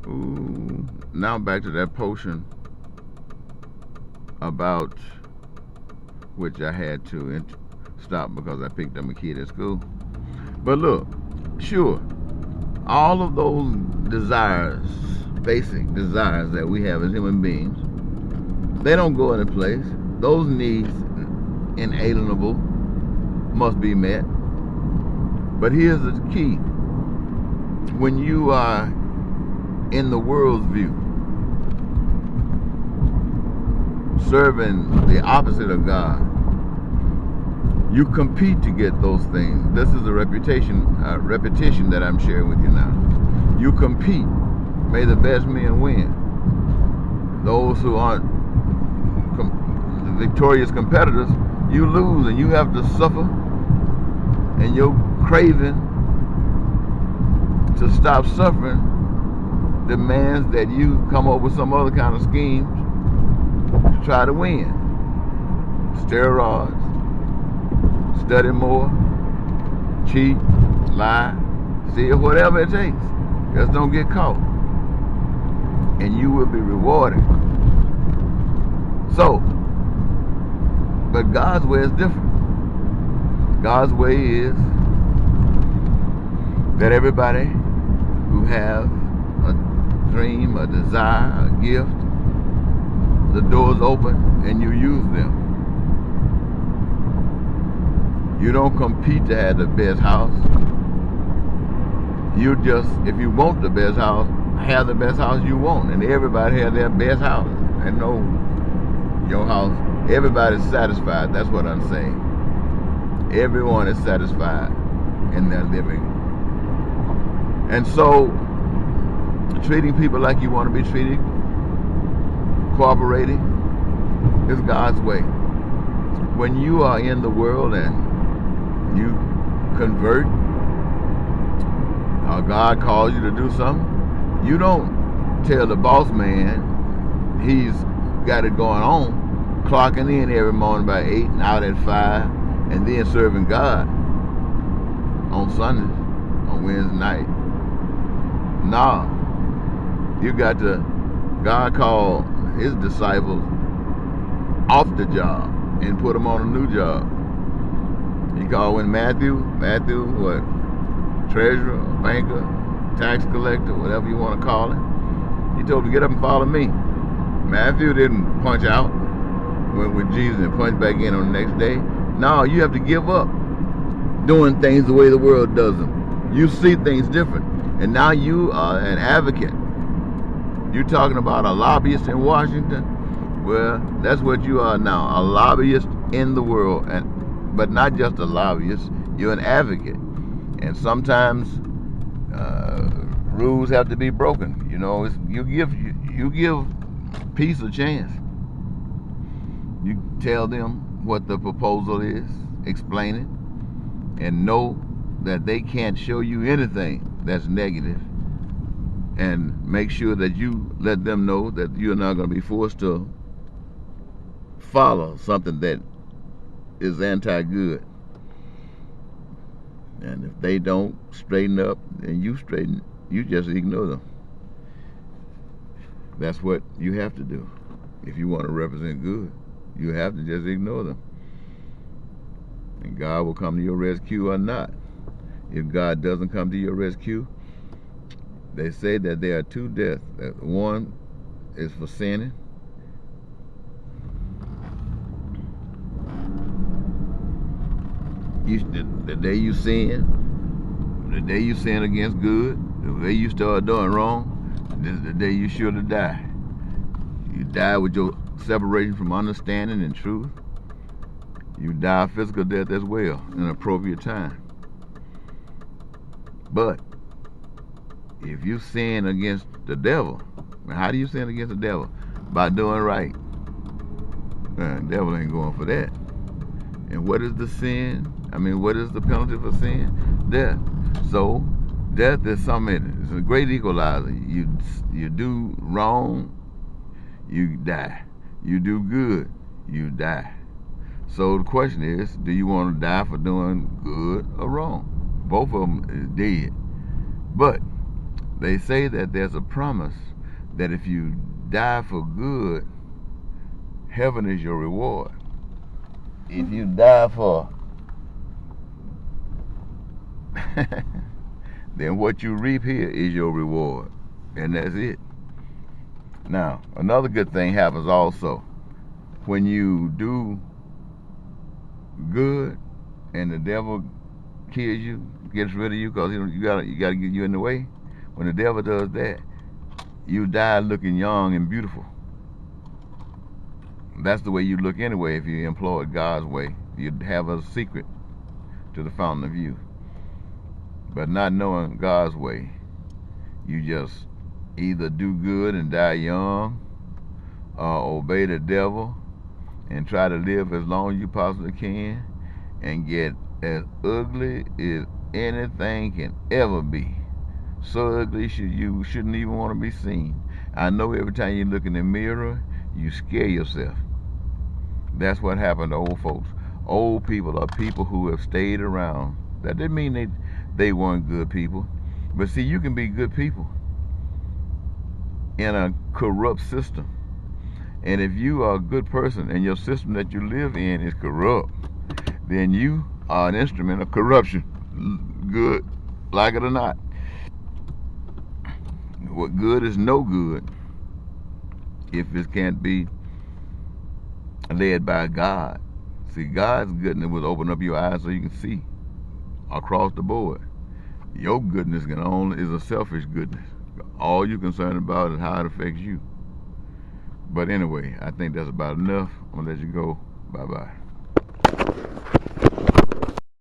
Ooh, now back to that potion about which I had to stop because I picked up a kid at school. But look, sure, all of those desires, basic desires that we have as human beings, they don't go into place. Those needs, inalienable, must be met. But here's the key. When you are in the world's view, serving the opposite of God, you compete to get those things. This is a repetition that I'm sharing with you now. You compete. May the best men win. Those who aren't the victorious competitors, you lose, and you have to suffer. And your craving to stop suffering demands that you come up with some other kind of schemes to try to win. Steroids, study more, cheat, lie, steal, whatever it takes. Just don't get caught. And you will be rewarded. So, but God's way is different. God's way is that everybody who have a dream, a desire, a gift, the door's open and you use them. You don't compete to have the best house. You just, if you want the best house, have the best house you want. And everybody has their best house. And no, your house, everybody's satisfied. That's what I'm saying. Everyone is satisfied in their living. And so, treating people like you want to be treated, cooperating, is God's way. When you are in the world and you convert, or God calls you to do something, you don't tell the boss man he's got it going on, clocking in every morning by 8 and out at 5, and then serving God on Sundays, on Wednesday night. Nah, you got to, God called his disciples off the job and put them on a new job. He called when Matthew, what? Treasurer, banker, tax collector, whatever you want to call it. He told him to get up and follow me. Matthew didn't punch out, went with Jesus and punch back in on the next day. No, you have to give up doing things the way the world does them. You see things different. And now you are an advocate. You're talking about a lobbyist in Washington? Well, that's what you are now, a lobbyist in the world. But not just a lobbyist, you're an advocate. And sometimes rules have to be broken. You know, you give peace a chance. You tell them what the proposal is, explain it, and know that they can't show you anything that's negative. And make sure that you let them know that you're not going to be forced to follow something that is anti-good. And if they don't straighten up, then you straighten, you just ignore them. That's what you have to do. If you want to represent good, you have to just ignore them. And God will come to your rescue or not. If God doesn't come to your rescue, they say that there are two deaths. One is for sinning. The day you sin, the day you sin against good, the day you start doing wrong, this is the day you sure to die. You die with your separation from understanding and truth. You die a physical death as well in an appropriate time. But if you sin against the devil, how do you sin against the devil? By doing right. The devil ain't going for that. And what is the sin? What is the penalty for sin? Death. So, death is something, it's a great equalizer. You do wrong, you die. You do good, you die. So the question is, do you want to die for doing good or wrong? Both of them is dead. But They say that there's a promise that if you die for good, heaven is your reward. If you die for then what you reap here is your reward. And that's it. Now, another good thing happens also. When you do good and the devil kills you, gets rid of you because you gotta get you in the way. When the devil does that, you die looking young and beautiful. That's the way you look anyway if you employ God's way. You'd have a secret to the fountain of youth. But not knowing God's way, you just either do good and die young, or obey the devil and try to live as long as you possibly can and get as ugly as anything can ever be. So ugly you shouldn't even want to be seen. I know every time you look in the mirror, you scare yourself. That's what happened to old folks. Old people are people who have stayed around. That didn't mean they weren't good people. But see, you can be good people in a corrupt system. And if you are a good person and your system that you live in is corrupt, then you are an instrument of corruption. Good, like it or not. What good is no good if it can't be led by God. See, God's goodness will open up your eyes so you can see across the board. Your goodness is a selfish goodness. All you're concerned about is how it affects you. But anyway, I think that's about enough. I'm gonna let you go. Bye-bye.